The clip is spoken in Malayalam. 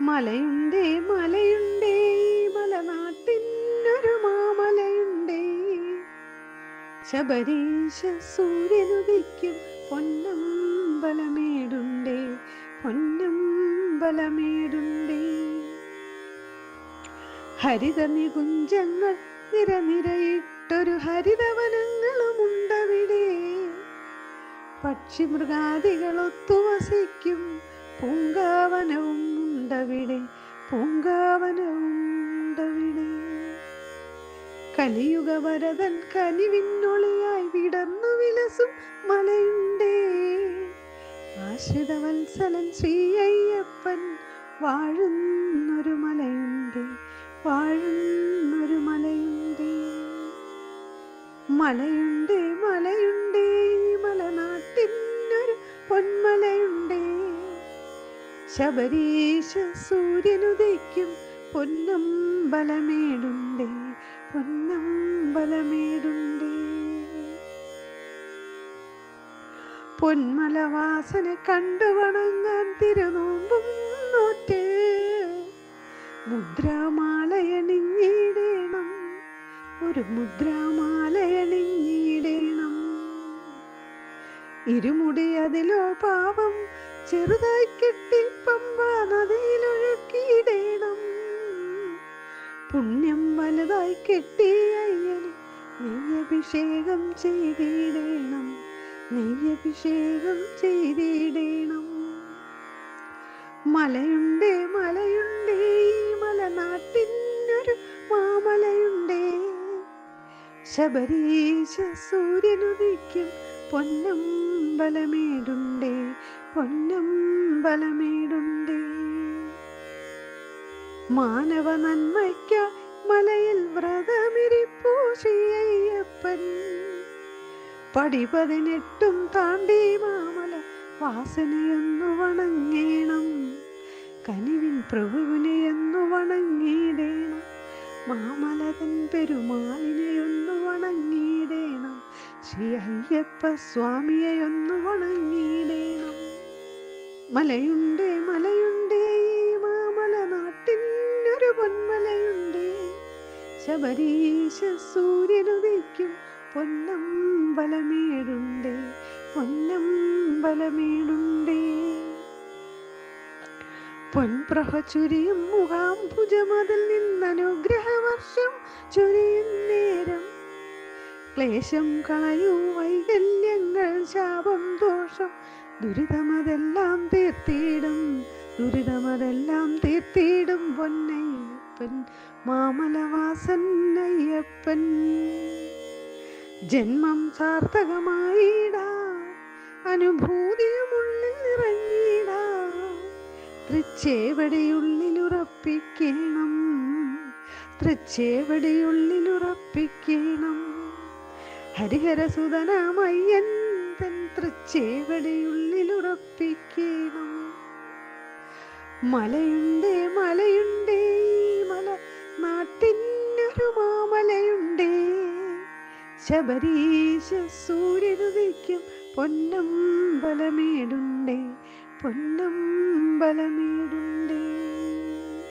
മലയുണ്ടേ മലയുണ്ടേ മലനാട്ടിനൊരു മാമലയുണ്ടേ, ശബരീശ സൂര്യനുദിക്കും പൊന്നമ്പലമേടുണ്ടേ, പൊന്നമ്പലമേടുണ്ടേ. ഹരിത നികുഞ്ചങ്ങൾ നിരനിരയിട്ടൊരു ഹരിതവനങ്ങളുമുണ്ടവിടെ, പക്ഷിമൃഗാദികളൊത്തുവസിക്കും പൂങ്കാവനവും ഉണ്ടവിടെ, പൂങ്കാവനവും ഉണ്ടവിടെ. കലിയുഗവരതൻ കനിവിന്നൊളിയായി വിടർന്നു വിലസും മലയുണ്ടേ, ആശ്രിതവത്സലൻ ശ്രീ അയ്യപ്പൻ വാഴുന്നൊരു മലയുണ്ടേ, വാഴുന്നൊരു മലയുണ്ടേ. മലയുണ്ടേ മലയുണ്ടേ മലനാട്ടിനൊരു പൊന്മലയുണ്ടേ, ശബരീശ സൂര്യനുദിക്കും പൊന്നമ്പലമേടുണ്ടേ, പൊന്നമ്പലമേടുണ്ടേ. പൊന്മലവാസനെ കണ്ടു വണങ്ങാൻ തിരുനോമ്പും നോറ്റ് മുദ്രാമാലയണിഞ്ഞിടേണം, ഒരു മുദ്രാമാലയണിഞ്ഞിടേണം. ഇരുമുടി അതിലോ പാപം ചെറുതായി കെട്ടി പമ്പാ നദിയിലൊഴുക്കിയിടേണം, പുണ്യം വലുതായി കെട്ടി അയ്യന് നെയ്യഭിഷേകം ചെയ്തിടേണം, നെയ്യഭിഷേകം ചെയ്തിടേണം. മലയുണ്ടേ മലയുണ്ടേ മലനാട്ടിനൊരു മാമലയുണ്ടേ, ശബരീശ സൂര്യനുദിക്കും പൊന്നമ്പലമേടുണ്ടേ, പൊന്നമ്പലമേടുണ്ടേ. മാനവ നന്മയ്ക്ക മലയിൽ വ്രതമിരിപ്പൂ ശ്രീ അയ്യപ്പൻ, പടി 18 താണ്ടി മാമല വാസനയൊന്നു വണങ്ങേണം, കനിവിൻ പ്രഭുവിനെയൊന്നു വണങ്ങിയിടേണം, മാമലതൻ പെരുമാളിനെയൊന്നു വണങ്ങിയിടേണം, ശ്രീ അയ്യപ്പ സ്വാമിയെയൊന്നു വണങ്ങിയിടേണം. മലയുണ്ടേ മലയുണ്ടേ മാമലനാട്ടിനൊരു പൊന്മലയുണ്ടേ, ശബരീശ സൂര്യനുദിക്കും പൊന്നമ്പലമേടുണ്ടേ, പൊന്നമ്പലമേടുണ്ടേ. പൊൻപ്രഭ ചുരിയും മുഖാംബുജമതിൽ നിന്നനുഗ്രഹവർഷം ചൊരിയും നേരം, ക്ലേശം കളയൂ വൈകല്യങ്ങൾ ശാപം ദോഷം ദുരിതമതെല്ലാം തീർത്തിടും, ദുരിതമതെല്ലാം തീർത്തിടും പൊന്നയ്യപ്പൻ, മാമലവാസൻ അയ്യപ്പൻ. ജന്മം സാർത്ഥകമായിടാ അനുഭൂതിയുമുള്ളിൽ നിറഞ്ഞിടാ, തൃച്ചേവടിയുള്ളിലുറപ്പിക്കണം, തൃച്ചേവടിയുള്ളിലുറപ്പിക്കണം. ഹരിഹരസുതനാമയ്യൻ തൻ തൃച്ചേവടിയുള്ളിലുറപ്പിക്കണം. മലയുണ്ടേ മലയുണ്ടേ മല നാട്ടിനൊരു മാമലയുണ്ടേ, ശബരീശ സൂര്യനുദിക്കും പൊന്നമ്പലമേടുണ്ടേ, പൊന്നമ്പലമേടുണ്ടേ.